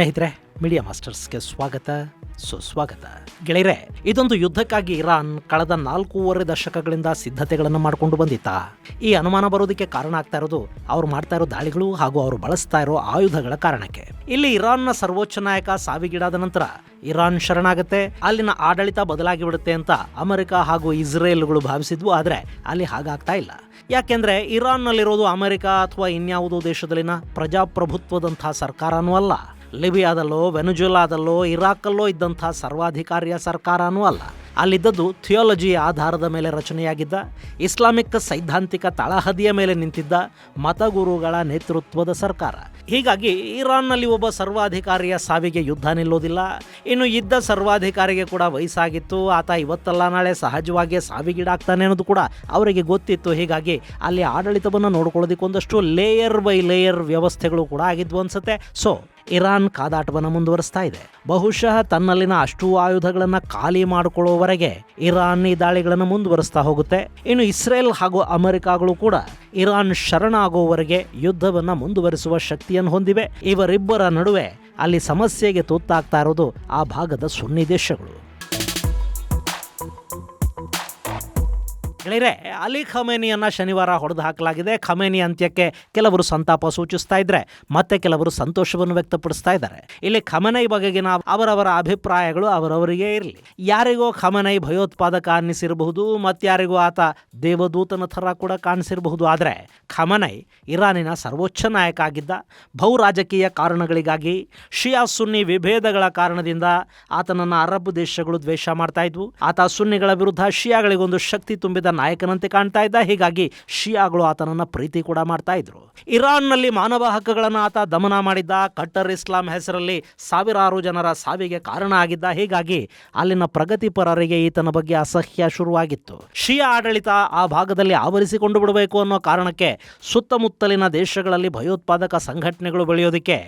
ಸ್ನೇಹಿತರೆ, ಮೀಡಿಯಾ ಮಾಸ್ಟರ್ಸ್ಗೆ ಸ್ವಾಗತ, ಸುಸ್ವಾಗತ. ಗೆಳೆಯರೆ, ಇದೊಂದು ಯುದ್ಧಕ್ಕಾಗಿ ಇರಾನ್ ಕಳೆದ 4.5 ದಶಕಗಳಿಂದ ಸಿದ್ಧತೆಗಳನ್ನು ಮಾಡಿಕೊಂಡು ಬಂದಿತ್ತ. ಈ ಅನುಮಾನ ಬರೋದಕ್ಕೆ ಕಾರಣ ಆಗ್ತಾ ಇರೋದು ಅವ್ರು ಮಾಡ್ತಾ ಇರೋ ದಾಳಿಗಳು ಹಾಗೂ ಅವರು ಬಳಸ್ತಾ ಇರೋ ಆಯುಧಗಳ ಕಾರಣಕ್ಕೆ. ಇಲ್ಲಿ ಇರಾನ್ನ ಸರ್ವೋಚ್ಚ ನಾಯಕ ಸಾವಿಗೀಡಾದ ನಂತರ ಇರಾನ್ ಶರಣಾಗುತ್ತೆ, ಅಲ್ಲಿನ ಆಡಳಿತ ಬದಲಾಗಿ ಬಿಡುತ್ತೆ ಅಂತ ಅಮೆರಿಕ ಹಾಗೂ ಇಸ್ರೇಲ್ಗಳು ಭಾವಿಸಿದ್ವು. ಆದರೆ ಅಲ್ಲಿ ಹಾಗಾಗ್ತಾ ಇಲ್ಲ. ಯಾಕೆಂದ್ರೆ ಇರಾನ್ನಲ್ಲಿರೋದು ಅಮೆರಿಕ ಅಥವಾ ಇನ್ಯಾವುದೋ ದೇಶದಲ್ಲಿನ ಪ್ರಜಾಪ್ರಭುತ್ವದಂಥ ಸರ್ಕಾರನೂ ಅಲ್ಲ, ಲಿಬಿಯಾದಲ್ಲೋ ವೆನೆಜುಲಾದಲ್ಲೋ ಇರಾಕಲ್ಲೋ ಇದ್ದಂಥ ಸರ್ವಾಧಿಕಾರಿಯ ಸರ್ಕಾರನೂ ಅಲ್ಲ. ಅಲ್ಲಿದ್ದದ್ದು ಥಿಯಾಲಜಿಯ ಆಧಾರದ ಮೇಲೆ ರಚನೆಯಾಗಿದ್ದ, ಇಸ್ಲಾಮಿಕ್ ಸೈದ್ಧಾಂತಿಕ ತಳಹದಿಯ ಮೇಲೆ ನಿಂತಿದ್ದ ಮತಗುರುಗಳ ನೇತೃತ್ವದ ಸರ್ಕಾರ. ಹೀಗಾಗಿ ಇರಾನ್ನಲ್ಲಿ ಒಬ್ಬ ಸರ್ವಾಧಿಕಾರಿಯ ಸಾವಿಗೆ ಯುದ್ಧ ನಿಲ್ಲೋದಿಲ್ಲ. ಇನ್ನು ಇದ್ದ ಸರ್ವಾಧಿಕಾರಿಗೆ ಕೂಡ ವಯಸ್ಸಾಗಿತ್ತು, ಆತ ಇವತ್ತಲ್ಲ ನಾಳೆ ಸಹಜವಾಗಿ ಸಾವಿಗೀಡಾಗ್ತಾನೆ ಅನ್ನೋದು ಕೂಡ ಅವರಿಗೆ ಗೊತ್ತಿತ್ತು. ಹೀಗಾಗಿ ಅಲ್ಲಿ ಆಡಳಿತವನ್ನು ನೋಡ್ಕೊಳ್ಳೋದಕ್ಕೆ ಒಂದಷ್ಟು ಲೇಯರ್ ಬೈ ಲೇಯರ್ ವ್ಯವಸ್ಥೆಗಳು ಕೂಡ ಆಗಿದ್ವು ಅನ್ಸುತ್ತೆ. ಸೊ ಇರಾನ್ ಕಾದಾಟವನ್ನು ಮುಂದುವರಿಸ್ತಾ ಇದೆ. ಬಹುಶಃ ತನ್ನಲ್ಲಿನ ಅಷ್ಟು ಆಯುಧಗಳನ್ನು ಖಾಲಿ ಮಾಡಿಕೊಳ್ಳುವವರೆಗೆ ಇರಾನ್ ಈ ದಾಳಿಗಳನ್ನು ಮುಂದುವರಿಸ್ತಾ ಹೋಗುತ್ತೆ. ಇನ್ನು ಇಸ್ರೇಲ್ ಹಾಗೂ ಅಮೆರಿಕಾಗಳು ಕೂಡ ಇರಾನ್ ಶರಣಾಗುವವರೆಗೆ ಯುದ್ಧವನ್ನು ಮುಂದುವರಿಸುವ ಶಕ್ತಿಯನ್ನು ಹೊಂದಿವೆ. ಇವರಿಬ್ಬರ ನಡುವೆ ಅಲ್ಲಿ ಸಮಸ್ಯೆಗೆ ತುತ್ತಾಗ್ತಾ ಇರೋದು ಆ ಭಾಗದ ಸುನ್ನಿ ದೇಶಗಳು. ಗೆಳೆಯರೆ, ಅಲಿ ಖಮೇನಿಯನ್ನ ಶನಿವಾರ ಹೊಡೆದು ಹಾಕಲಾಗಿದೆ. ಖಮೇನಿ ಅಂತ್ಯಕ್ಕೆ ಕೆಲವರು ಸಂತಾಪ ಸೂಚಿಸ್ತಾ ಇದ್ರೆ ಮತ್ತೆ ಕೆಲವರು ಸಂತೋಷವನ್ನು ವ್ಯಕ್ತಪಡಿಸ್ತಾ ಇದ್ದಾರೆ. ಇಲ್ಲಿ ಖಮೇನಿ ಬಗೆಗಿನ ಅವರವರ ಅಭಿಪ್ರಾಯಗಳು ಅವರವರಿಗೆ ಇರಲಿ. ಯಾರಿಗೋ ಖಮೇನಿ ಭಯೋತ್ಪಾದಕ ಅನ್ನಿಸಿರಬಹುದು, ಮತ್ತಾರಿಗೂ ಆತ ದೇವದೂತನ ಥರ ಕೂಡ ಕಾಣಿಸಿರಬಹುದು. ಆದರೆ ಖಮೇನಿ ಇರಾನಿನ ಸರ್ವೋಚ್ಚ ನಾಯಕ ಆಗಿದ್ದ. ಬಹು ರಾಜಕೀಯ ಕಾರಣಗಳಿಗಾಗಿ, ಶಿಯಾ ಸುನ್ನಿ ವಿಭೇದಗಳ ಕಾರಣದಿಂದ ಆತನನ್ನು ಅರಬ್ ದೇಶಗಳು ದ್ವೇಷ ಮಾಡ್ತಾ ಇದ್ವು. ಆತ ಸುನ್ನಿಗಳ ವಿರುದ್ಧ ಶಿಯಾಗಳಿಗೊಂದು ಶಕ್ತಿ ತುಂಬಿದ ನಾಯಕನಂತೆ ಕಾಣ್ತಾ ಇದ್ದ. ಹೀಗಾಗಿ ಶಿಯಾಗಳು ಆತನನ್ನ ಪ್ರೀತಿ ಕೂಡ ಮಾಡ್ತಾ ಇದ್ರು. ಇರಾನ್ನಲ್ಲಿ ಮಾನವ ಹಕ್ಕುಗಳನ್ನು ಆತ ದಮನ ಮಾಡಿದ್ದ. ಕಟ್ಟರ್ ಇಸ್ಲಾಂ ಹೆಸರಲ್ಲಿ ಸಾವಿರಾರು ಜನರ ಸಾವಿಗೆ ಕಾರಣ ಆಗಿದ್ದ. ಹೀಗಾಗಿ ಅಲ್ಲಿನ ಪ್ರಗತಿಪರರಿಗೆ ಈತನ ಬಗ್ಗೆ ಅಸಹ್ಯ ಶುರುವಾಗಿತ್ತು. ಶಿಯಾ ಆಡಳಿತ ಆ ಭಾಗದಲ್ಲಿ ಆವರಿಸಿಕೊಂಡು ಬಿಡಬೇಕು ಅನ್ನೋ ಕಾರಣಕ್ಕೆ ಸುತ್ತಮುತ್ತಲಿನ ದೇಶಗಳಲ್ಲಿ ಭಯೋತ್ಪಾದಕ ಸಂಘಟನೆಗಳು ಬೆಳೆಯೋದಕ್ಕೆ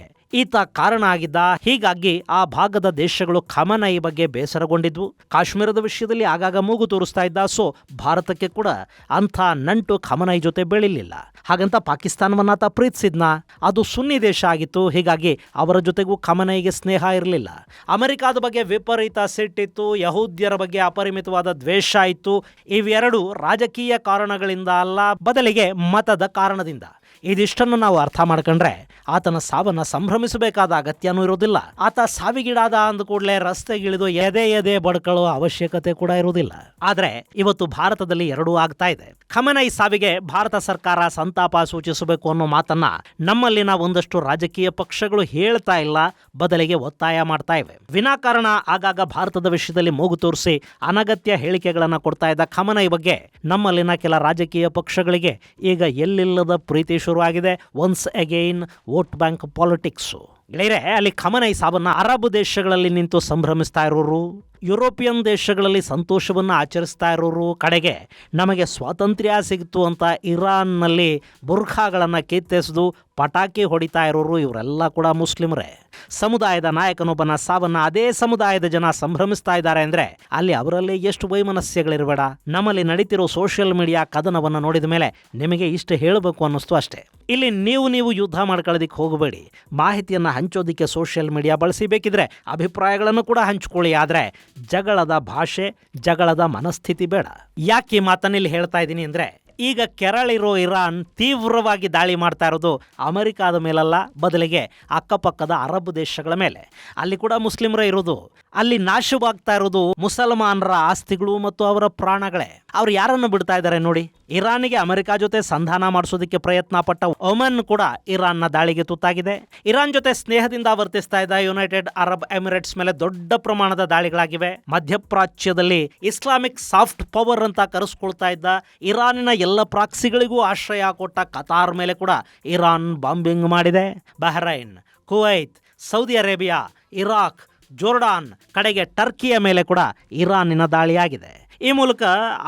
ಈತ ಕಾರಣ ಆಗಿದ್ದ. ಹೀಗಾಗಿ ಆ ಭಾಗದ ದೇಶಗಳು ಖಮೇನಿ ಬಗ್ಗೆ ಬೇಸರಗೊಂಡಿದ್ವು. ಕಾಶ್ಮೀರದ ವಿಷಯದಲ್ಲಿ ಆಗಾಗ ಮೂಗು ತೋರಿಸ್ತಾ ಇದ್ದ. ಸೊ ಭಾರತಕ್ಕೆ ಕೂಡ ಅಂಥ ನಂಟು ಖಮೇನಿ ಜೊತೆ ಬೆಳಿಲಿಲ್ಲ. ಹಾಗಂತ ಪಾಕಿಸ್ತಾನವನ್ನ ಆತ ಪ್ರೀತಿಸಿದ್ನ, ಅದು ಸುನ್ನಿ ದೇಶ ಆಗಿತ್ತು. ಹೀಗಾಗಿ ಅವರ ಜೊತೆಗೂ ಖಮೇನಿಗೆ ಸ್ನೇಹ ಇರಲಿಲ್ಲ. ಅಮೆರಿಕಾದ ಬಗ್ಗೆ ವಿಪರೀತ ಸಿಟ್ಟಿತ್ತು, ಯಹೂದ್ಯರ ಬಗ್ಗೆ ಅಪರಿಮಿತವಾದ ದ್ವೇಷ ಇತ್ತು. ಇವೆರಡು ರಾಜಕೀಯ ಕಾರಣಗಳಿಂದ ಅಲ್ಲ, ಬದಲಿಗೆ ಮತದ ಕಾರಣದಿಂದ. ಇದಿಷ್ಟನ್ನು ನಾವು ಅರ್ಥ ಮಾಡ್ಕೊಂಡ್ರೆ ಆತನ ಸಾವನ್ನ ಸಂಭ್ರಮಿಸಬೇಕಾದ ಅಗತ್ಯನೂ ಇರೋದಿಲ್ಲ. ಆತ ಸಾವಿಗೀಡಾದ ಅಂದ ಕೂಡಲೇ ರಸ್ತೆಗಿಳಿದು ಎದೆ ಬಡ್ಕೊಳ್ಳೋ ಅವಶ್ಯಕತೆ ಕೂಡ ಇರುವುದಿಲ್ಲ. ಆದ್ರೆ ಇವತ್ತು ಭಾರತದಲ್ಲಿ ಎರಡೂ ಆಗ್ತಾ ಇದೆ. ಖಮೇನಿ ಸಾವಿಗೆ ಭಾರತ ಸರ್ಕಾರ ಸಂತಾಪ ಸೂಚಿಸಬೇಕು ಅನ್ನೋ ಮಾತನ್ನ ನಮ್ಮಲ್ಲಿನ ಒಂದಷ್ಟು ರಾಜಕೀಯ ಪಕ್ಷಗಳು ಹೇಳ್ತಾ ಇಲ್ಲ, ಬದಲಿಗೆ ಒತ್ತಾಯ ಮಾಡ್ತಾ ಇವೆ. ವಿನಾಕಾರಣ ಆಗಾಗ ಭಾರತದ ವಿಷಯದಲ್ಲಿ ಮೂಗು ತೋರಿಸಿ ಅನಗತ್ಯ ಹೇಳಿಕೆಗಳನ್ನ ಕೊಡ್ತಾ ಇದ್ದ ಖಮೇನಿ ಬಗ್ಗೆ ನಮ್ಮಲ್ಲಿನ ಕೆಲ ರಾಜಕೀಯ ಪಕ್ಷಗಳಿಗೆ ಈಗ ಎಲ್ಲಿಲ್ಲದ ಪ್ರೀತಿ ಶುರುವಾಗಿದೆ. Once again vote bank politics. ಗೆಳೆಯರೆ, ಅಲ್ಲಿ ಖಮೇನಿ ಸಾವನ್ನ ಅರಬ್ ದೇಶಗಳಲ್ಲಿ ನಿಂತು ಸಂಭ್ರಮಿಸ್ತಾ ಇರೋರು, ಯುರೋಪಿಯನ್ ದೇಶಗಳಲ್ಲಿ ಸಂತೋಷವನ್ನು ಆಚರಿಸ್ತಾ ಇರೋರು, ಕಡೆಗೆ ನಮಗೆ ಸ್ವಾತಂತ್ರ್ಯ ಸಿಗ್ತು ಅಂತ ಇರಾನ್ನಲ್ಲಿ ಬುರ್ಖಾಗಳನ್ನು ಕಿತ್ತೆಸೆದು ಪಟಾಕಿ ಹೊಡಿತಾ ಇರೋರು, ಇವರೆಲ್ಲ ಕೂಡ ಮುಸ್ಲಿಮರೇ. ಸಮುದಾಯದ ನಾಯಕನೊಬ್ಬನ ಸಾವನ್ನ ಅದೇ ಸಮುದಾಯದ ಜನ ಸಂಭ್ರಮಿಸ್ತಾ ಇದ್ದಾರೆ ಅಂದ್ರೆ ಅಲ್ಲಿ ಅವರಲ್ಲಿ ಎಷ್ಟು ವೈಮನಸ್ಯಗಳಿರಬೇಡ. ನಮ್ಮಲ್ಲಿ ನಡೀತಿರೋ ಸೋಷಿಯಲ್ ಮೀಡಿಯಾ ಕದನವನ್ನು ನೋಡಿದ ಮೇಲೆ ನಿಮಗೆ ಇಷ್ಟು ಹೇಳಬೇಕು ಅನ್ನಿಸ್ತು ಅಷ್ಟೇ. ಇಲ್ಲಿ ನೀವು ಯುದ್ಧ ಮಾಡ್ಕೊಳ್ಳೋದಿಕ್ಕೆ ಹೋಗಬೇಡಿ. ಮಾಹಿತಿಯನ್ನು ಹಂಚೋದಿಕ್ಕೆ ಸೋಷಿಯಲ್ ಮೀಡಿಯಾ ಬಳಸಿ, ಬೇಕಿದ್ರೆ ಅಭಿಪ್ರಾಯಗಳನ್ನು ಕೂಡ ಹಂಚ್ಕೊಳ್ಳಿ. ಆದರೆ ಜಗಳದ ಭಾಷೆ, ಜಗಳದ ಮನಸ್ಥಿತಿ ಬೇಡ. ಯಾಕೆ ಈ ಮಾತನ್ನ ಇಲ್ಲಿ ಹೇಳ್ತಾ ಇದ್ದೀನಿ ಅಂದ್ರೆ, ಈಗ ಕೆರಳಿರೋ ಇರಾನ್ ತೀವ್ರವಾಗಿ ದಾಳಿ ಮಾಡ್ತಾ ಇರೋದು ಅಮೆರಿಕಾದ ಮೇಲಲ್ಲ, ಬದಲಿಗೆ ಅಕ್ಕಪಕ್ಕದ ಅರಬ್ ದೇಶಗಳ ಮೇಲೆ. ಅಲ್ಲಿ ಕೂಡ ಮುಸ್ಲಿಮರೇ ಇರೋದು. ಅಲ್ಲಿ ನಾಶವಾಗ್ತಾ ಇರೋದು ಮುಸಲ್ಮಾನರ ಆಸ್ತಿಗಳು ಮತ್ತು ಅವರ ಪ್ರಾಣಗಳೇ. ಅವ್ರು ಯಾರನ್ನು ಬಿಡ್ತಾ ಇದ್ದಾರೆ ನೋಡಿ. ಇರಾನಿಗೆ ಅಮೆರಿಕ ಜೊತೆ ಸಂಧಾನ ಮಾಡಿಸೋದಕ್ಕೆ ಪ್ರಯತ್ನ ಪಟ್ಟ ಒಮನ್ ಕೂಡ ಇರಾನ್ನ ದಾಳಿಗೆ ತುತ್ತಾಗಿದೆ. ಇರಾನ್ ಜೊತೆ ಸ್ನೇಹದಿಂದ ವರ್ತಿಸ್ತಾ ಇದ್ದ ಯುನೈಟೆಡ್ ಅರಬ್ ಎಮಿರೇಟ್ಸ್ ಮೇಲೆ ದೊಡ್ಡ ಪ್ರಮಾಣದ ದಾಳಿಗಳಾಗಿವೆ. ಮಧ್ಯಪ್ರಾಚ್ಯದಲ್ಲಿ ಇಸ್ಲಾಮಿಕ್ ಸಾಫ್ಟ್ ಪವರ್ ಅಂತ ಕರೆಸ್ಕೊಳ್ತಾ ಇದ್ದ ಇರಾನಿನ ಎಲ್ಲ ಪ್ರಾಕ್ಸಿಗಳಿಗೂ ಆಶ್ರಯ ಕೊಟ್ಟ ಕತಾರ್ ಮೇಲೆ ಕೂಡ ಇರಾನ್ ಬಾಂಬಿಂಗ್ ಮಾಡಿದೆ. Bahrain, Kuwait, Saudi Arabia, Iraq, Jordan, ಕಡೆಗೆ ಟರ್ಕಿಯ ಮೇಲೆ ಕೂಡ ಇರಾನಿನ ದಾಳಿಯಾಗಿದೆ. ಈ ಮೂಲಕ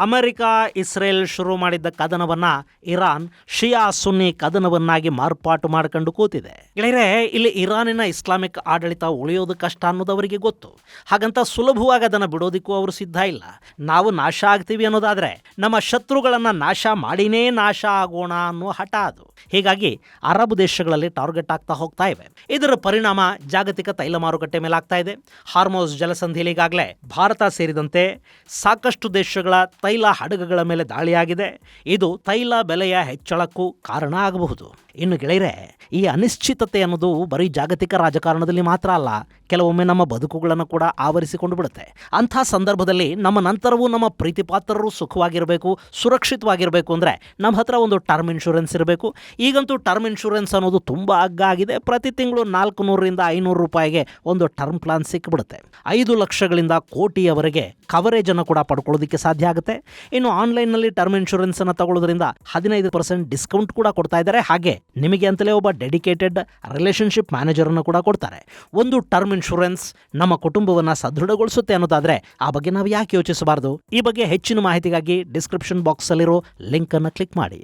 ಅಮೆರಿಕ ಇಸ್ರೇಲ್ ಶುರು ಮಾಡಿದ್ದ ಕದನವನ್ನ ಇರಾನ್ ಶಿಯಾ ಸುನ್ನಿ ಕದನವನ್ನಾಗಿ ಮಾರ್ಪಾಟು ಮಾಡಿಕೊಂಡು ಕೂತಿದೆ. ಗೆಳೆಯರೆ, ಇಲ್ಲಿ ಇರಾನಿನ ಇಸ್ಲಾಮಿಕ್ ಆಡಳಿತ ಉಳಿಯೋದು ಕಷ್ಟ ಅನ್ನೋದು ಅವರಿಗೆ ಗೊತ್ತು. ಹಾಗಂತ ಸುಲಭವಾಗಿ ಅದನ್ನು ಬಿಡೋದಿಕ್ಕೂ ಅವರು ಸಿದ್ಧ ಇಲ್ಲ. ನಾವು ನಾಶ ಆಗ್ತೀವಿ ಅನ್ನೋದಾದ್ರೆ ನಮ್ಮ ಶತ್ರುಗಳನ್ನ ನಾಶ ಮಾಡಿನೇ ನಾಶ ಆಗೋಣ ಅನ್ನೋ ಹಠ ಅದು. ಹೀಗಾಗಿ ಅರಬ್ ದೇಶಗಳಲ್ಲಿ ಟಾರ್ಗೆಟ್ ಆಗ್ತಾ ಹೋಗ್ತಾ ಇವೆ. ಇದರ ಪರಿಣಾಮ ಜಾಗತಿಕ ತೈಲ ಮಾರುಕಟ್ಟೆ ಮೇಲೆ ಆಗ್ತಾ ಇದೆ. ಹಾರ್ಮೋಸ್ ಜಲಸಂಧಿಯಲ್ಲಿ ಈಗಾಗಲೇ ಭಾರತ ಸೇರಿದಂತೆ ಸಾಕಷ್ಟು ದೇಶಗಳ ತೈಲ ಹಡಗುಗಳ ಮೇಲೆ ದಾಳಿಯಾಗಿದೆ. ಇದು ತೈಲ ಬೆಲೆಯ ಹೆಚ್ಚಳಕ್ಕೂ ಕಾರಣ ಆಗಬಹುದು. ಇನ್ನು ಗೆಳೆಯರೆ, ಈ ಅನಿಶ್ಚಿತತೆ ಅನ್ನೋದು ಬರೀ ಜಾಗತಿಕ ರಾಜಕಾರಣದಲ್ಲಿ ಮಾತ್ರ ಅಲ್ಲ, ಕೆಲವೊಮ್ಮೆ ನಮ್ಮ ಬದುಕುಗಳನ್ನು ಕೂಡ ಆವರಿಸಿಕೊಂಡು ಬಿಡುತ್ತೆ. ಅಂಥ ಸಂದರ್ಭದಲ್ಲಿ ನಮ್ಮ ನಂತರವೂ ನಮ್ಮ ಪ್ರೀತಿಪಾತ್ರರು ಸುಖವಾಗಿರಬೇಕು, ಸುರಕ್ಷಿತವಾಗಿರಬೇಕು ಅಂದರೆ ನಮ್ಮ ಹತ್ರ ಒಂದು ಟರ್ಮ್ ಇನ್ಶೂರೆನ್ಸ್ ಇರಬೇಕು. ಈಗಂತೂ ಟರ್ಮ್ ಇನ್ಶೂರೆನ್ಸ್ ಅನ್ನೋದು ತುಂಬ ಅಗ್ಗ ಆಗಿದೆ. ಪ್ರತಿ ತಿಂಗಳು 400ರಿಂದ 500 ರೂಪಾಯಿಗೆ ಒಂದು ಟರ್ಮ್ ಪ್ಲಾನ್ ಸಿಕ್ಕಿಬಿಡುತ್ತೆ. 5 ಲಕ್ಷಗಳಿಂದ ಕೋಟಿಯವರೆಗೆ ಕವರೇಜನ್ನು ಕೂಡ ಪಡ್ಕೊಳ್ಳೋದಕ್ಕೆ ಸಾಧ್ಯ ಆಗುತ್ತೆ. ಇನ್ನು ಆನ್ಲೈನ್ನಲ್ಲಿ ಟರ್ಮ್ ಇನ್ಶೂರೆನ್ಸನ್ನು ತಗೊಳ್ಳೋದ್ರಿಂದ 15% ಡಿಸ್ಕೌಂಟ್ ಕೂಡ ಕೊಡ್ತಾ ಇದ್ದಾರೆ. ಹಾಗೆ ನಿಮಗೆ ಅಂತಲೇ ಒಬ್ಬ ಡೆಡಿಕೇಟೆಡ್ ರಿಲೇಷನ್ಶಿಪ್ ಮ್ಯಾನೇಜರನ್ನು ಕೂಡ ಕೊಡ್ತಾರೆ. ಒಂದು ಟರ್ಮ್ ಇನ್ಶೂರೆನ್ಸ್ ನಮ್ಮ ಕುಟುಂಬವನ್ನು ಸದೃಢಗೊಳಿಸುತ್ತೆ ಅನ್ನೋದಾದರೆ ಆ ಬಗ್ಗೆ ನಾವು ಯಾಕೆ ಯೋಚಿಸಬಾರದು? ಈ ಬಗ್ಗೆ ಹೆಚ್ಚಿನ ಮಾಹಿತಿಗಾಗಿ ಡಿಸ್ಕ್ರಿಪ್ಷನ್ ಬಾಕ್ಸಲ್ಲಿರೋ ಲಿಂಕನ್ನು ಕ್ಲಿಕ್ ಮಾಡಿ.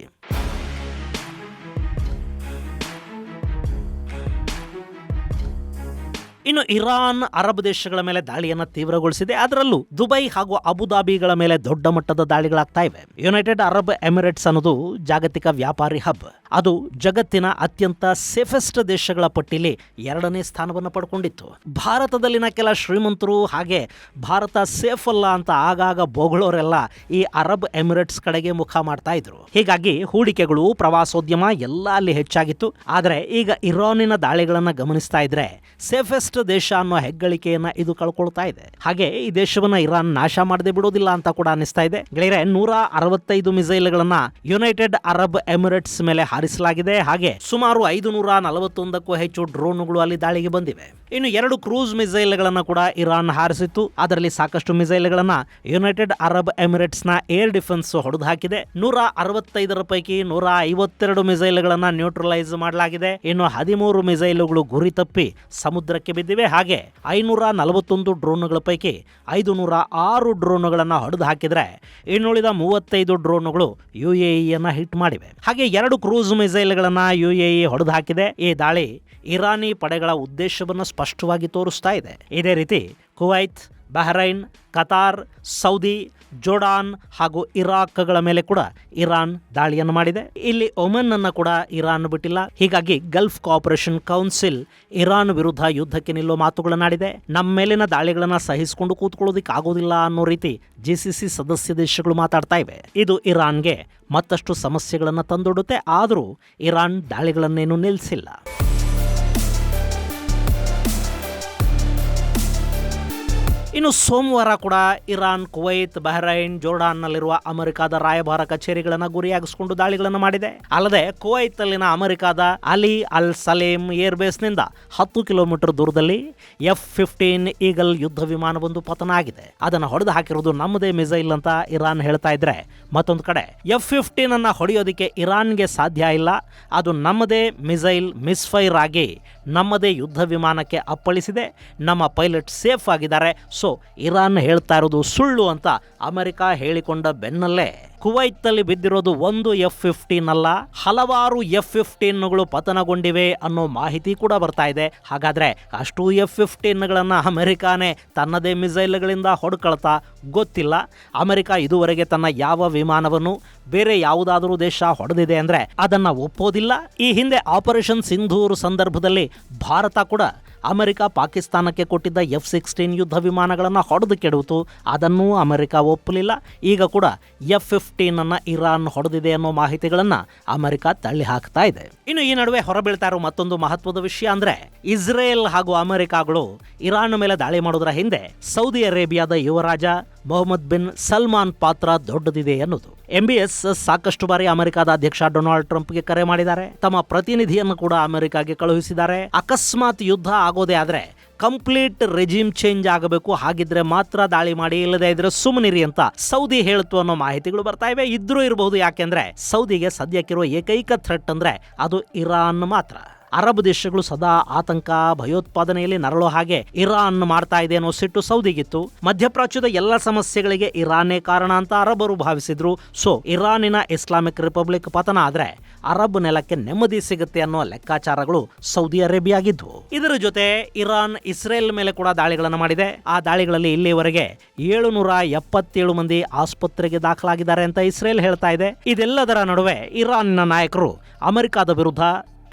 ಇನ್ನು ಇರಾನ್ ಅರಬ್ ದೇಶಗಳ ಮೇಲೆ ದಾಳಿಯನ್ನು ತೀವ್ರಗೊಳಿಸಿದೆ. ಅದರಲ್ಲೂ ದುಬೈ ಹಾಗೂ ಅಬುದಾಬಿಗಳ ಮೇಲೆ ದೊಡ್ಡ ಮಟ್ಟದ ದಾಳಿಗಳಾಗ್ತಾ ಇವೆ. ಯುನೈಟೆಡ್ ಅರಬ್ ಎಮಿರೇಟ್ಸ್ ಅನ್ನೋದು ಜಾಗತಿಕ ವ್ಯಾಪಾರಿ ಹಬ್. ಅದು ಜಗತ್ತಿನ ಅತ್ಯಂತ ಸೇಫೆಸ್ಟ್ ದೇಶಗಳ ಪಟ್ಟಿಲಿ 2ನೇ ಸ್ಥಾನವನ್ನು ಪಡ್ಕೊಂಡಿತ್ತು. ಭಾರತದಲ್ಲಿನ ಕೆಲ ಶ್ರೀಮಂತರು ಹಾಗೆ ಭಾರತ ಸೇಫ್ ಅಲ್ಲ ಅಂತ ಆಗಾಗ ಬೊಗಳೋರೆಲ್ಲ ಈ ಅರಬ್ ಎಮಿರೇಟ್ಸ್ ಕಡೆಗೆ ಮುಖ ಮಾಡ್ತಾ ಇದ್ರು. ಹೀಗಾಗಿ ಹೂಡಿಕೆಗಳು, ಪ್ರವಾಸೋದ್ಯಮ ಎಲ್ಲ ಅಲ್ಲಿ ಹೆಚ್ಚಾಗಿತ್ತು. ಆದರೆ ಈಗ ಇರಾನಿನ ದಾಳಿಗಳನ್ನು ಗಮನಿಸ್ತಾ ಇದ್ರೆ ಸೇಫೆಸ್ಟ್ ದೇಶ ಅನ್ನೋ ಹೆಗ್ಗಳಿಕೆಯನ್ನ ಇದು ಕಳ್ಕೊಳ್ತಾ ಇದೆ. ಹಾಗೆ ಈ ದೇಶವನ್ನ ಇರಾನ್ ನಾಶ ಮಾಡದೆ ಬಿಡೋದಿಲ್ಲ ಅಂತ ಕೂಡ ಅನಿಸ್ತಾ ಇದೆ. ಗೆಳೆಯರೆ, 165 ಮಿಸೈಲ್ಗಳನ್ನ ಯುನೈಟೆಡ್ ಅರಬ್ ಎಮಿರೇಟ್ಸ್ ಮೇಲೆ ಹಾರಿಸಲಾಗಿದೆ. ಹಾಗೆ ಸುಮಾರು 541ಕ್ಕೂ ಹೆಚ್ಚು ಡ್ರೋನ್ಗಳು ಅಲ್ಲಿ ದಾಳಿಗೆ ಬಂದಿವೆ. ಇನ್ನು 2 ಕ್ರೂಸ್ ಮಿಸೈಲ್ಗಳನ್ನ ಕೂಡ ಇರಾನ್ ಹಾರಿಸಿತ್ತು. ಅದರಲ್ಲಿ ಸಾಕಷ್ಟು ಮಿಸೈಲ್ಗಳನ್ನ ಯುನೈಟೆಡ್ ಅರಬ್ ಎಮಿರೇಟ್ಸ್ ನ ಏರ್ ಡಿಫೆನ್ಸ್ ಹೊಡೆದು ಹಾಕಿದೆ. 165 ಪೈಕಿ 152 ಮಿಸೈಲ್ಗಳನ್ನ ನ್ಯೂಟ್ರಲೈಸ್ ಮಾಡಲಾಗಿದೆ. ಇನ್ನು 13 ಮಿಸೈಲ್ಗಳು ಗುರಿ ತಪ್ಪಿ ಸಮುದ್ರಕ್ಕೆ ಬಿದ್ದಿವೆ. ಹಾಗೆ 541 ಡ್ರೋನ್ಗಳ ಪೈಕಿ 506 ಡ್ರೋನ್ಗಳನ್ನು ಹೊಡೆದು ಹಾಕಿದ್ರೆ ಇನ್ನುಳಿದ 35 ಡ್ರೋನ್ಗಳು UAEಯನ್ನು ಹಿಟ್ ಮಾಡಿವೆ. ಹಾಗೆ 2 ಕ್ರೂಸ್ ಮಿಸೈಲ್ಗಳನ್ನು UAE ಹೊಡೆದು ಹಾಕಿದೆ. ಈ ದಾಳಿ ಇರಾನಿ ಪಡೆಗಳ ಉದ್ದೇಶವನ್ನು ಸ್ಪಷ್ಟವಾಗಿ ತೋರಿಸ್ತಾ ಇದೆ. ಇದೇ ರೀತಿ Kuwait, Bahrain, Qatar, Saudi, Jordan ಹಾಗೂ ಇರಾಕ್ಗಳ ಮೇಲೆ ಕೂಡ ಇರಾನ್ ದಾಳಿಯನ್ನು ಮಾಡಿದೆ. ಇಲ್ಲಿ ಒಮನ್ ಅನ್ನ ಕೂಡ ಇರಾನ್ ಬಿಟ್ಟಿಲ್ಲ. ಹೀಗಾಗಿ ಗಲ್ಫ್ ಕೋಆಪರೇಷನ್ ಕೌನ್ಸಿಲ್ ಇರಾನ್ ವಿರುದ್ಧ ಯುದ್ಧಕ್ಕೆ ನಿಲ್ಲೋ ಮಾತುಗಳನ್ನಾಡಿದೆ. ನಮ್ಮ ಮೇಲಿನ ದಾಳಿಗಳನ್ನ ಸಹಿಸಿಕೊಂಡು ಕೂತ್ಕೊಳ್ಳೋದಿಕ್ಕೆ ಆಗೋದಿಲ್ಲ ಅನ್ನೋ ರೀತಿ GCC ಸದಸ್ಯ ದೇಶಗಳು ಮಾತಾಡ್ತಾ ಇವೆ. ಇದು ಇರಾನ್ಗೆ ಮತ್ತಷ್ಟು ಸಮಸ್ಯೆಗಳನ್ನು ತಂದೊಡ್ಡುತ್ತೆ. ಆದರೂ ಇರಾನ್ ದಾಳಿಗಳನ್ನೇನು ನಿಲ್ಲಿಸಿಲ್ಲ. ಇನ್ನು ಸೋಮವಾರ ಕೂಡ ಇರಾನ್, ಕುವೈತ್, ಬಹ್ರೈನ್, ಜೋರ್ಡಾನ್ನಲ್ಲಿರುವ ಅಮೆರಿಕದ ರಾಯಭಾರ ಕಚೇರಿಗಳನ್ನು ಗುರಿಯಾಗಿಸಿಕೊಂಡು ದಾಳಿಗಳನ್ನು ಮಾಡಿದೆ. ಅಲ್ಲದೆ ಕುವೈತಲ್ಲಿನ ಅಮೆರಿಕದ ಅಲಿ ಅಲ್ ಸಲೇಮ್ ಏರ್ಬೇಸ್ನಿಂದ 10 ಕಿಲೋಮೀಟರ್ ದೂರದಲ್ಲಿ F-15 ಈಗಲ್ ಯುದ್ಧ ವಿಮಾನವೊಂದು ಪತನ ಆಗಿದೆ. ಅದನ್ನು ಹೊಡೆದು ಹಾಕಿರೋದು ನಮ್ಮದೇ ಮಿಸೈಲ್ ಅಂತ ಇರಾನ್ ಹೇಳ್ತಾ ಇದ್ರೆ, ಮತ್ತೊಂದು ಕಡೆ F-15 ಅನ್ನ ಹೊಡೆಯೋದಕ್ಕೆ ಇರಾನ್ಗೆ ಸಾಧ್ಯ ಇಲ್ಲ. ಅದು ನಮ್ಮದೇ ಮಿಸೈಲ್ ಮಿಸ್ಫೈರ್ ಆಗಿ ನಮ್ಮದೇ ಯುದ್ಧ ವಿಮಾನಕ್ಕೆ ಅಪ್ಪಳಿಸಿದೆ. ನಮ್ಮ ಪೈಲಟ್ ಸೇಫ್ ಆಗಿದ್ದಾರೆ. ಸೊ ಇರಾನ್ ಹೇಳ್ತಾ ಇರೋದು ಸುಳ್ಳು ಅಂತ ಅಮೆರಿಕ ಹೇಳಿಕೊಂಡ ಬೆನ್ನಲ್ಲೇ ಕುವೈತಲ್ಲಿ ಬಿದ್ದಿರೋದು ಒಂದು F-15 ಅಲ್ಲ, ಹಲವಾರು F-15ಗಳು ಪತನಗೊಂಡಿವೆ ಅನ್ನೋ ಮಾಹಿತಿ ಕೂಡ ಬರ್ತಾ ಇದೆ. ಹಾಗಾದ್ರೆ ಅಷ್ಟು F-15ಗಳನ್ನು ಅಮೆರಿಕಾನೇ ತನ್ನದೇ ಮಿಸೈಲ್ಗಳಿಂದ ಹೊಡ್ಕೊಳ್ತಾ ಗೊತ್ತಿಲ್ಲ. ಅಮೆರಿಕ ಇದುವರೆಗೆ ತನ್ನ ಯಾವ ವಿಮಾನವನ್ನು ಬೇರೆ ಯಾವುದಾದರೂ ದೇಶ ಹೊಡೆದಿದೆ ಅಂದ್ರೆ ಅದನ್ನ ಒಪ್ಪೋದಿಲ್ಲ. ಈ ಹಿಂದೆ ಆಪರೇಷನ್ ಸಿಂಧೂರ್ ಸಂದರ್ಭದಲ್ಲಿ ಭಾರತ ಕೂಡ ಅಮೆರಿಕ ಪಾಕಿಸ್ತಾನಕ್ಕೆ ಕೊಟ್ಟಿದ್ದ F-16 ಯುದ್ಧ ವಿಮಾನಗಳನ್ನು ಹೊಡೆದು ಕೆಡುವುದು. ಅದನ್ನೂ ಅಮೆರಿಕ ಒಪ್ಪಲಿಲ್ಲ. ಈಗ ಕೂಡ F-15 ಅನ್ನ ಇರಾನ್ ಹೊಡೆದಿದೆ ಅನ್ನೋ ಮಾಹಿತಿಗಳನ್ನ ಅಮೆರಿಕ ತಳ್ಳಿ ಹಾಕ್ತಾ ಇದೆ. ಇನ್ನು ಈ ನಡುವೆ ಹೊರಬೀಳ್ತಾ ಇರೋ ಮತ್ತೊಂದು ಮಹತ್ವದ ವಿಷಯ ಅಂದ್ರೆ ಇಸ್ರೇಲ್ ಹಾಗೂ ಅಮೆರಿಕಗಳು ಇರಾನ್ ಮೇಲೆ ದಾಳಿ ಮಾಡೋದ್ರ ಹಿಂದೆ ಸೌದಿ ಅರೇಬಿಯಾದ ಯುವರಾಜ ಮೊಹಮ್ಮದ್ ಬಿನ್ ಸಲ್ಮಾನ್ ಪಾತ್ರ ದೊಡ್ಡದಿದೆ ಅನ್ನೋದು. MBS ಸಾಕಷ್ಟು ಬಾರಿ ಅಮೆರಿಕದ ಅಧ್ಯಕ್ಷ ಡೊನಾಲ್ಡ್ ಟ್ರಂಪ್ಗೆ ಕರೆ ಮಾಡಿದ್ದಾರೆ. ತಮ್ಮ ಪ್ರತಿನಿಧಿಯನ್ನು ಕೂಡ ಅಮೆರಿಕಾಗೆ ಕಳುಹಿಸಿದ್ದಾರೆ. ಅಕಸ್ಮಾತ್ ಯುದ್ಧ ಆಗೋದೇ ಆದ್ರೆ ಕಂಪ್ಲೀಟ್ ರೆಜಿಮ್ ಚೇಂಜ್ ಆಗಬೇಕು, ಹಾಗಿದ್ರೆ ಮಾತ್ರ ದಾಳಿ ಮಾಡಿ, ಇಲ್ಲದೆ ಇದ್ರೆ ಸುಮ್ಮನಿರಿ ಅಂತ ಸೌದಿ ಹೇಳ್ತು ಅನ್ನೋ ಮಾಹಿತಿಗಳು ಬರ್ತಾ ಇವೆ. ಇದ್ರೂ ಇರಬಹುದು, ಯಾಕೆಂದ್ರೆ ಸೌದಿಗೆ ಸದ್ಯಕ್ಕಿರುವ ಏಕೈಕ ಥ್ರೆಟ್ ಅಂದ್ರೆ ಅದು ಇರಾನ್ ಮಾತ್ರ. ಅರಬ್ ದೇಶಗಳು ಸದಾ ಆತಂಕ ಭಯೋತ್ಪಾದನೆಯಲ್ಲಿ ನರಳೋ ಹಾಗೆ ಇರಾನ್ ಮಾಡ್ತಾ ಇದೆ ಅನ್ನೋ ಸಿಟ್ಟು ಸೌದಿಗಿತ್ತು. ಮಧ್ಯಪ್ರಾಚ್ಯದ ಎಲ್ಲ ಸಮಸ್ಯೆಗಳಿಗೆ ಇರಾನ್ನೇ ಕಾರಣ ಅಂತ ಅರಬರು ಭಾವಿಸಿದ್ರು. ಸೊ ಇರಾನಿನ ಇಸ್ಲಾಮಿಕ್ ರಿಪಬ್ಲಿಕ್ ಪತನ ಆದ್ರೆ ಅರಬ್ ನೆಲಕ್ಕೆ ನೆಮ್ಮದಿ ಸಿಗುತ್ತೆ ಅನ್ನೋ ಲೆಕ್ಕಾಚಾರಗಳು ಸೌದಿ ಅರೇಬಿಯಾಗಿದ್ವು. ಇದರ ಜೊತೆ ಇರಾನ್ ಇಸ್ರೇಲ್ ಮೇಲೆ ಕೂಡ ದಾಳಿಗಳನ್ನು ಮಾಡಿದೆ. ಆ ದಾಳಿಗಳಲ್ಲಿ ಇಲ್ಲಿವರೆಗೆ 777 ಮಂದಿ ಆಸ್ಪತ್ರೆಗೆ ದಾಖಲಾಗಿದ್ದಾರೆ ಅಂತ ಇಸ್ರೇಲ್ ಹೇಳ್ತಾ ಇದೆ. ಇದೆಲ್ಲದರ ನಡುವೆ ಇರಾನ್ನ ನಾಯಕರು ಅಮೆರಿಕದ ವಿರುದ್ಧ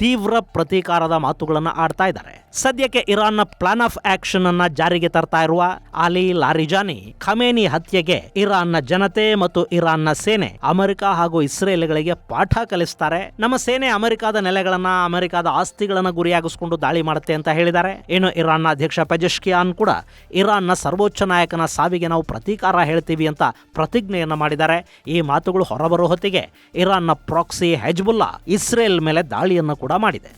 ತೀವ್ರ ಪ್ರತೀಕಾರದ ಮಾತುಗಳನ್ನು ಆಡ್ತಾ ಇದ್ದಾರೆ. ಸದ್ಯಕ್ಕೆ ಇರಾನ್ನ ಪ್ಲಾನ್ ಆಫ್ ಆಕ್ಷನ್ ಅನ್ನ ಜಾರಿಗೆ ತರ್ತಾ ಇರುವ ಅಲಿ ಲಾರಿಜಾನಿ ಖಮೇನಿ ಹತ್ಯೆಗೆ ಇರಾನ್ನ ಜನತೆ ಮತ್ತು ಇರಾನ್ನ ಸೇನೆ ಅಮೆರಿಕ ಹಾಗೂ ಇಸ್ರೇಲ್ಗಳಿಗೆ ಪಾಠ ಕಲಿಸ್ತಾರೆ. ನಮ್ಮ ಸೇನೆ ಅಮೆರಿಕದ ನೆಲೆಗಳನ್ನ ಅಮೆರಿಕದ ಆಸ್ತಿಗಳನ್ನ ಗುರಿಯಾಗಿಸಿಕೊಂಡು ದಾಳಿ ಮಾಡುತ್ತೆ ಅಂತ ಹೇಳಿದ್ದಾರೆ. ಇನ್ನು ಇರಾನ್ನ ಅಧ್ಯಕ್ಷ ಪೆಜೆಶ್ಕಿಯಾನ್ ಕೂಡ ಇರಾನ್ನ ಸರ್ವೋಚ್ಚ ನಾಯಕನ ಸಾವಿಗೆ ನಾವು ಪ್ರತೀಕಾರ ಹೇಳ್ತೀವಿ ಅಂತ ಪ್ರತಿಜ್ಞೆಯನ್ನ ಮಾಡಿದ್ದಾರೆ. ಈ ಮಾತುಗಳು ಹೊರಬರೋ ಹೊತ್ತಿಗೆ ಇರಾನ್ನ ಪ್ರಾಕ್ಸಿ ಹೆಜ್ಬುಲ್ಲಾ ಇಸ್ರೇಲ್ ಮೇಲೆ ದಾಳಿಯನ್ನು ಕೂಡ ಮಾಡಿದೆ.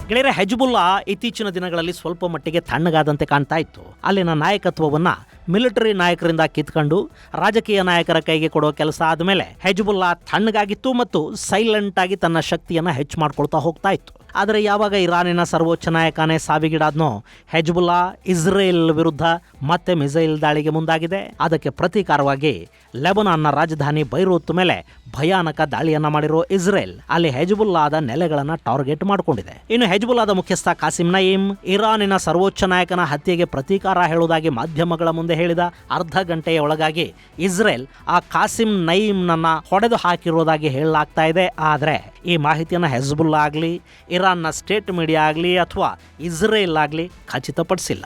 ಗೆಳೆಯರೆ, ಹೆಜ್ಬುಲ್ಲಾ ಇತ್ತೀಚಿನ ದಿನಗಳಲ್ಲಿ ಸ್ವಲ್ಪ ಮಟ್ಟಿಗೆ ತಣ್ಣಗಾದಂತೆ ಕಾಣ್ತಾ ಇತ್ತು. ಅಲ್ಲಿನ ನಾಯಕತ್ವವನ್ನ ಮಿಲಿಟರಿ ನಾಯಕರಿಂದ ಕಿತ್ಕೊಂಡು ರಾಜಕೀಯ ನಾಯಕರ ಕೈಗೆ ಕೊಡೋ ಕೆಲಸ ಆದಮೇಲೆ ಹೆಜ್ಬುಲ್ಲಾ ತಣ್ಣಗಾಗಿತ್ತು ಮತ್ತು ಸೈಲೆಂಟ್ ಆಗಿ ತನ್ನ ಶಕ್ತಿಯನ್ನ ಹೆಚ್ಚು ಮಾಡ್ಕೊಳ್ತಾ ಹೋಗ್ತಾ ಇತ್ತು. ಆದರೆ ಯಾವಾಗ ಇರಾನಿನ ಸರ್ವೋಚ್ಚ ನಾಯಕನೇ ಸಾವಿಗೀಡಾದ್ನೋ ಹೆಜ್ಬುಲ್ಲಾ ಇಸ್ರೇಲ್ ವಿರುದ್ಧ ಮತ್ತೆ ಮಿಸೈಲ್ ದಾಳಿಗೆ ಮುಂದಾಗಿದೆ. ಅದಕ್ಕೆ ಪ್ರತೀಕಾರವಾಗಿ ಲೆಬನಾನ್ನ ರಾಜಧಾನಿ ಬೈರೂತ್ ಮೇಲೆ ಭಯಾನಕ ದಾಳಿಯನ್ನ ಮಾಡಿರೋ ಇಸ್ರೇಲ್ ಅಲ್ಲಿ ಹೆಜ್ಬುಲ್ಲಾದ ನೆಲೆಗಳನ್ನ ಟಾರ್ಗೆಟ್ ಮಾಡಿಕೊಂಡಿದೆ. ಇನ್ನು ಹೆಜ್ಬುಲ್ಲಾದ ಮುಖ್ಯಸ್ಥ ಕಾಸಿಂ ನಯೀಮ್ ಇರಾನಿನ ಸರ್ವೋಚ್ಚ ನಾಯಕನ ಹತ್ಯೆಗೆ ಪ್ರತೀಕಾರ ಹೇಳುವುದಾಗಿ ಮಾಧ್ಯಮಗಳ ಮುಂದೆ ಹೇಳಿದ ಅರ್ಧ ಗಂಟೆಯ ಒಳಗಾಗಿ ಇಸ್ರೇಲ್ ಆ ಕಾಸಿಂ ನಯೀಮ್ನನ್ನ ಹೊಡೆದು ಹಾಕಿರುವುದಾಗಿ ಹೇಳಲಾಗ್ತಾ ಇದೆ. ಆದರೆ ಈ ಮಾಹಿತಿಯನ್ನು ಹೆಜ್ಬುಲ್ಲಾ ಆಗಲಿ ಇರಾನ್ನ ಸ್ಟೇಟ್ ಮೀಡಿಯಾ ಆಗಲಿ ಅಥವಾ ಇಸ್ರೇಲ್ ಆಗಲಿ ಖಚಿತಪಡಿಸಿಲ್ಲ.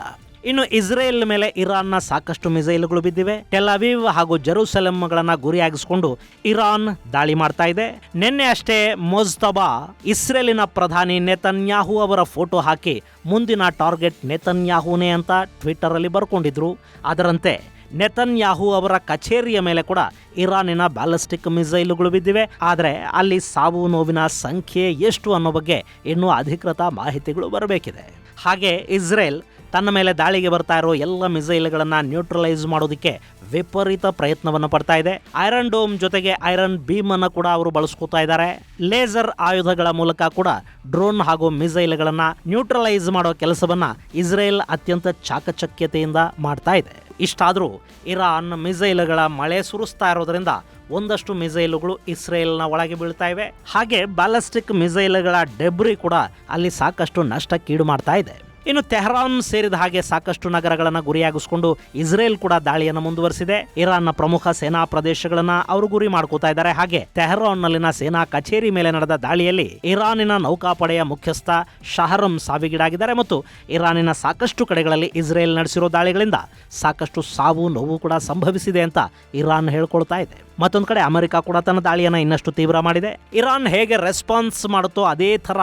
ಇನ್ನು ಇಸ್ರೇಲ್ ಮೇಲೆ ಇರಾನ್ನ ಸಾಕಷ್ಟು ಮಿಸೈಲ್ಗಳು ಬಿದ್ದಿವೆ. ಟೆಲ್ ಅವೀವ್ ಹಾಗೂ ಜೆರೂಸಲೆಂಗಳನ್ನ ಗುರಿಯಾಗಿಸಿಕೊಂಡು ಇರಾನ್ ದಾಳಿ ಮಾಡ್ತಾ ಇದೆ. ನಿನ್ನೆ ಅಷ್ಟೇ ಮೊಜ್ತಬಾ ಇಸ್ರೇಲಿನ ಪ್ರಧಾನಿ ನೆತನ್ಯಾಹು ಅವರ ಫೋಟೋ ಹಾಕಿ ಮುಂದಿನ ಟಾರ್ಗೆಟ್ ನೆತನ್ಯಾಹುನೇ ಅಂತ ಟ್ವಿಟರ್ ಅಲ್ಲಿ ಬರ್ಕೊಂಡಿದ್ರು. ಅದರಂತೆ ನೆತನ್ಯಾಹು ಅವರ ಕಚೇರಿಯ ಮೇಲೆ ಕೂಡ ಇರಾನಿನ ಬ್ಯಾಲಿಸ್ಟಿಕ್ ಮಿಸೈಲ್ಗಳು ಬಿದ್ದಿವೆ. ಆದರೆ ಅಲ್ಲಿ ಸಾವು ನೋವಿನ ಸಂಖ್ಯೆ ಎಷ್ಟು ಅನ್ನೋ ಬಗ್ಗೆ ಇನ್ನೂ ಅಧಿಕೃತ ಮಾಹಿತಿಗಳು ಬರಬೇಕಿದೆ. ಹಾಗೆ ಇಸ್ರೇಲ್ ತನ್ನ ಮೇಲೆ ದಾಳಿಗೆ ಬರ್ತಾ ಇರೋ ಎಲ್ಲ ಮಿಸೈಲ್ಗಳನ್ನು ನ್ಯೂಟ್ರಲೈಸ್ ಮಾಡೋದಕ್ಕೆ ವಿಪರೀತ ಪ್ರಯತ್ನವನ್ನು ಪಡ್ತಾ ಇದೆ. ಐರನ್ ಡೋಮ್ ಜೊತೆಗೆ ಐರನ್ ಬೀಮ್ ಅನ್ನು ಕೂಡ ಅವರು ಬಳಸ್ಕೊತಾ ಇದ್ದಾರೆ. ಲೇಸರ್ ಆಯುಧಗಳ ಮೂಲಕ ಕೂಡ ಡ್ರೋನ್ ಹಾಗೂ ಮಿಸೈಲ್ಗಳನ್ನು ನ್ಯೂಟ್ರಲೈಸ್ ಮಾಡೋ ಕೆಲಸವನ್ನ ಇಸ್ರೇಲ್ ಅತ್ಯಂತ ಚಾಕಚಕ್ಯತೆಯಿಂದ ಮಾಡ್ತಾ ಇದೆ. ಇಷ್ಟಾದರೂ ಇರಾನ್ ಮಿಸೈಲ್ಗಳ ಮಳೆ ಸುರಿಸ್ತಾ ಇರೋದ್ರಿಂದ ಒಂದಷ್ಟು ಮಿಸೈಲುಗಳು ಇಸ್ರೇಲ್ನ ಒಳಗೆ ಬೀಳ್ತಾ ಇವೆ. ಹಾಗೆ ಬ್ಯಾಲಿಸ್ಟಿಕ್ ಮಿಸೈಲ್ಗಳ ಡೆಬ್ರಿ ಕೂಡ ಅಲ್ಲಿ ಸಾಕಷ್ಟು ನಷ್ಟಕ್ಕೀಡು ಮಾಡ್ತಾ ಇದೆ. ಇನ್ನು ತೆಹರಾನ್ ಸೇರಿದ ಹಾಗೆ ಸಾಕಷ್ಟು ನಗರಗಳನ್ನು ಗುರಿಯಾಗಿಸಿಕೊಂಡು ಇಸ್ರೇಲ್ ಕೂಡ ದಾಳಿಯನ್ನು ಮುಂದುವರಿಸಿದೆ. ಇರಾನ್ನ ಪ್ರಮುಖ ಸೇನಾ ಪ್ರದೇಶಗಳನ್ನ ಅವರು ಗುರಿ ಮಾಡ್ಕೋತಾ ಇದ್ದಾರೆ. ಹಾಗೆ ತೆಹರಾನ್ನಲ್ಲಿನ ಸೇನಾ ಕಚೇರಿ ಮೇಲೆ ನಡೆದ ದಾಳಿಯಲ್ಲಿ ಇರಾನಿನ ನೌಕಾಪಡೆಯ ಮುಖ್ಯಸ್ಥ ಶಹರಂ ಸಾವಿಗೀಡಾಗಿದ್ದಾರೆ ಮತ್ತು ಇರಾನಿನ ಸಾಕಷ್ಟು ಕಡೆಗಳಲ್ಲಿ ಇಸ್ರೇಲ್ ನಡೆಸಿರೋ ದಾಳಿಗಳಿಂದ ಸಾಕಷ್ಟು ಸಾವು ನೋವು ಕೂಡ ಸಂಭವಿಸಿದೆ ಅಂತ ಇರಾನ್ ಹೇಳ್ಕೊಳ್ತಾ ಇದೆ. ಮತ್ತೊಂದು ಕಡೆ ಅಮೆರಿಕ ಕೂಡ ತನ್ನ ದಾಳಿಯನ್ನು ಇನ್ನಷ್ಟು ತೀವ್ರ ಮಾಡಿದೆ. ಇರಾನ್ ಹೇಗೆ ರೆಸ್ಪಾನ್ಸ್ ಮಾಡುತ್ತೋ ಅದೇ ಥರ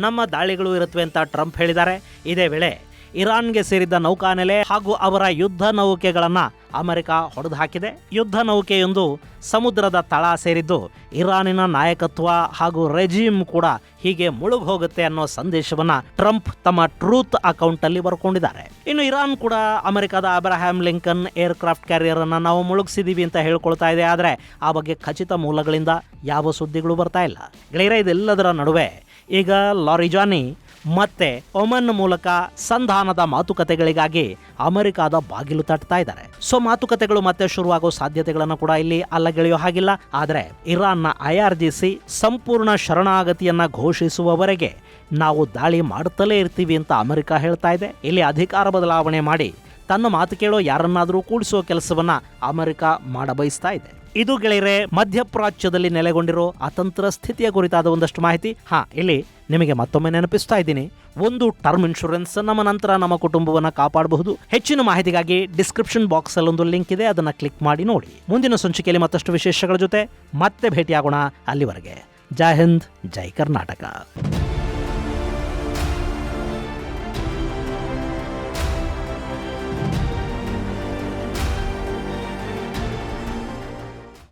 ನಮ್ಮ ದಾಳಿಗಳು ಇರುತ್ತವೆ ಅಂತ ಟ್ರಂಪ್ ಹೇಳಿದ್ದಾರೆ. ಇದೇ ವೇಳೆ ಇರಾನ್ಗೆ ಸೇರಿದ್ದ ನೌಕಾನೆಲೆ ಹಾಗೂ ಅವರ ಯುದ್ಧ ನೌಕೆಗಳನ್ನು ಅಮೆರಿಕ ಹೊಡೆದು ಹಾಕಿದೆ. ಯುದ್ಧ ನೌಕೆಯೊಂದು ಸಮುದ್ರದ ತಳ ಸೇರಿದ್ದು ಇರಾನಿನ ನಾಯಕತ್ವ ಹಾಗೂ ರೆಜಿಮ್ ಕೂಡ ಹೀಗೆ ಮುಳುಗ್ ಹೋಗುತ್ತೆ ಅನ್ನೋ ಸಂದೇಶವನ್ನ ಟ್ರಂಪ್ ತಮ್ಮ ಟ್ರೂತ್ ಅಕೌಂಟ್ ಅಲ್ಲಿ ಬರ್ಕೊಂಡಿದ್ದಾರೆ. ಇನ್ನು ಇರಾನ್ ಕೂಡ ಅಮೆರಿಕದ ಅಬ್ರಹಾಂ ಲಿಂಕನ್ ಏರ್ಕ್ರಾಫ್ಟ್ ಕ್ಯಾರಿಯರ್ ಅನ್ನ ನಾವು ಮುಳುಗಿಸಿದೀವಿ ಅಂತ ಹೇಳ್ಕೊಳ್ತಾ ಇದೆ. ಆದರೆ ಆ ಬಗ್ಗೆ ಖಚಿತ ಮೂಲಗಳಿಂದ ಯಾವ ಸುದ್ದಿಗಳು ಬರ್ತಾ ಇಲ್ಲ. ಗೆಳೆಯರೆ, ಇದೆಲ್ಲದರ ನಡುವೆ ಈಗ ಲಾರಿಜಾನಿ ಮತ್ತೆ ಒಮನ್ ಮೂಲಕ ಸಂಧಾನದ ಮಾತುಕತೆಗಳಿಗಾಗಿ ಅಮೆರಿಕದ ಬಾಗಿಲು ತಟ್ತಾ ಇದ್ದಾರೆ. ಸೊ ಮಾತುಕತೆಗಳು ಮತ್ತೆ ಶುರುವಾಗೋ ಸಾಧ್ಯತೆಗಳನ್ನು ಕೂಡ ಇಲ್ಲಿ ಅಲ್ಲಗೆಳೆಯೋ ಹಾಗಿಲ್ಲ. ಆದರೆ ಇರಾನ್ನ IRGC ಸಂಪೂರ್ಣ ಶರಣಾಗತಿಯನ್ನ ಘೋಷಿಸುವವರೆಗೆ ನಾವು ದಾಳಿ ಮಾಡುತ್ತಲೇ ಇರ್ತೀವಿ ಅಂತ ಅಮೆರಿಕ ಹೇಳ್ತಾ ಇದೆ. ಇಲ್ಲಿ ಅಧಿಕಾರ ಬದಲಾವಣೆ ಮಾಡಿ ತನ್ನ ಮಾತು ಕೇಳೋ ಯಾರನ್ನಾದರೂ ಕೂಡಿಸುವ ಕೆಲಸವನ್ನ ಅಮೆರಿಕ ಮಾಡಬಯಸ್ತಾ ಇದೆ. ಇದು ಗೆಳೆಯರೆ ಮಧ್ಯಪ್ರಾಚ್ಯದಲ್ಲಿ ನೆಲೆಗೊಂಡಿರೋ ಅತಂತ್ರ ಸ್ಥಿತಿಯ ಕುರಿತಾದ ಒಂದಷ್ಟು ಮಾಹಿತಿ. ಇಲ್ಲಿ ನಿಮಗೆ ಮತ್ತೊಮ್ಮೆ ನೆನಪಿಸ್ತಾ ಇದ್ದೀನಿ, ಒಂದು ಟರ್ಮ್ ಇನ್ಶೂರೆನ್ಸ್ ನಮ್ಮ ನಂತರ ನಮ್ಮ ಕುಟುಂಬವನ್ನು ಕಾಪಾಡಬಹುದು. ಹೆಚ್ಚಿನ ಮಾಹಿತಿಗಾಗಿ ಡಿಸ್ಕ್ರಿಪ್ಷನ್ ಬಾಕ್ಸ್ ಅಲ್ಲಿ ಒಂದು ಲಿಂಕ್ ಇದೆ, ಅದನ್ನ ಕ್ಲಿಕ್ ಮಾಡಿ ನೋಡಿ. ಮುಂದಿನ ಸಂಚಿಕೆಯಲ್ಲಿ ಮತ್ತಷ್ಟು ವಿಶೇಷಗಳ ಜೊತೆ ಮತ್ತೆ ಭೇಟಿಯಾಗೋಣ. ಅಲ್ಲಿವರೆಗೆ ಜೈ ಹಿಂದ್, ಜೈ ಕರ್ನಾಟಕ.